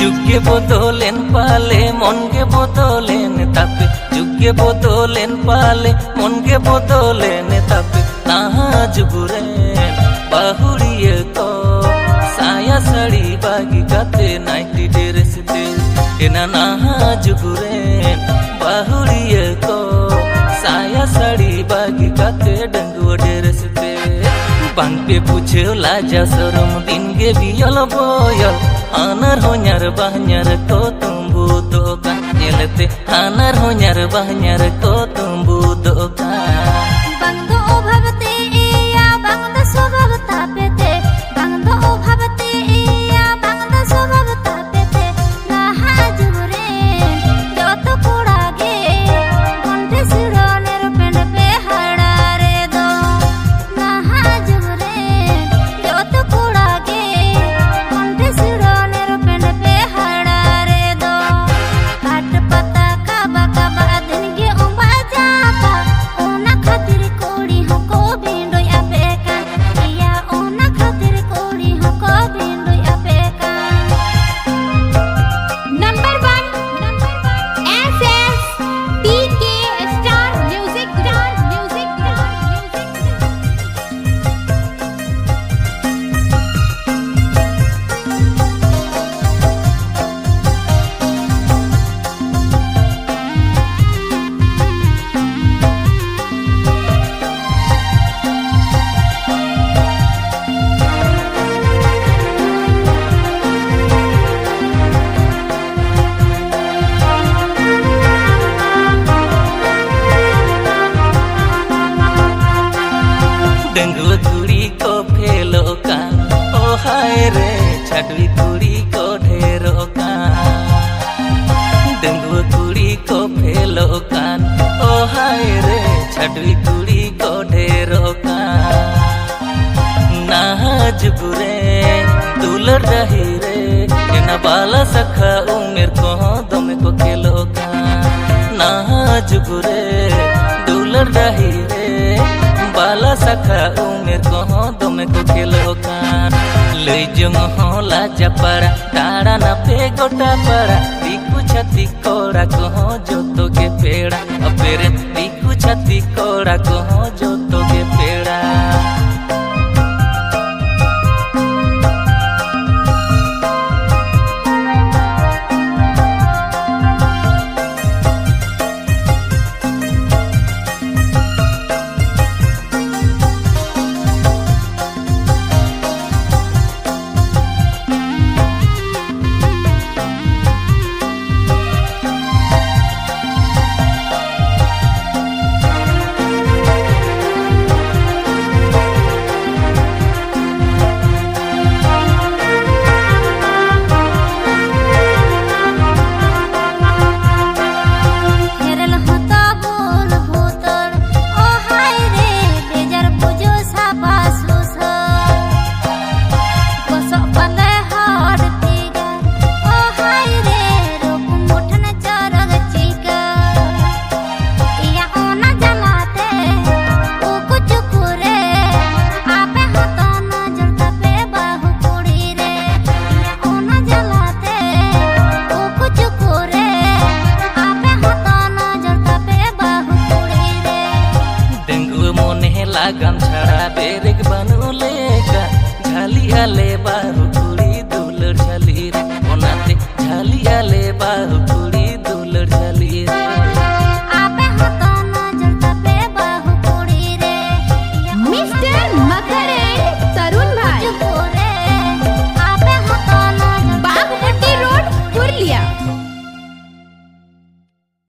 যুগে বদলেন পালে মনকে বদলেন তাপে যুগে বদলেন পালে মনকে বদলেন তাপে নাহাজ বুরেন বাহুড়িয়ে তো সায়া শাড়ি বাগি কাতে নাইটি ড্রেসতে এনা নাহাজ বুরেন বাহুড়িয়ে তো साया साड़ी बागी काते डंगुआ ड्रेसते बांग पे पूछे लाजा शरम दिन गे बियल बोयल आनर होन्यार बहन्यार को तुम बुदो का येलते आनर होन्यार बहन्यार को तुम बुदो का बांग दो भवते या बांग द स्वभाव तापेते बांग दो भवते या बांग द स्वभाव तापेते नाहाज बुरे जो तो कुड़ागे कंठे सिरो डंगुआ कुड़ी को फेलो कान ओ हाय रे छाटवी कुड़ी को ढेरो कान डंगुआ कुड़ी को फेलो कान ओ हाय रे छाटवी कुड़ी को ढेरो कान नाज बुरे दुलर रही रे एना बाला सखा उमेर को दमे को खेलो कान नाज बुरे दुलर रही रे बाला सखा उमेर को दमे को खेलो कान लई जंग हो लाजा पड़ा ताड़ा ना पे गोटा पड़ा दिकु छती कोड़ा को जो तो के पेड़ा अपेरे दिकु छती कोड़ा को जो तो के पेड़ा गम छड़ा बेरेक बनू लेका झाली आले बार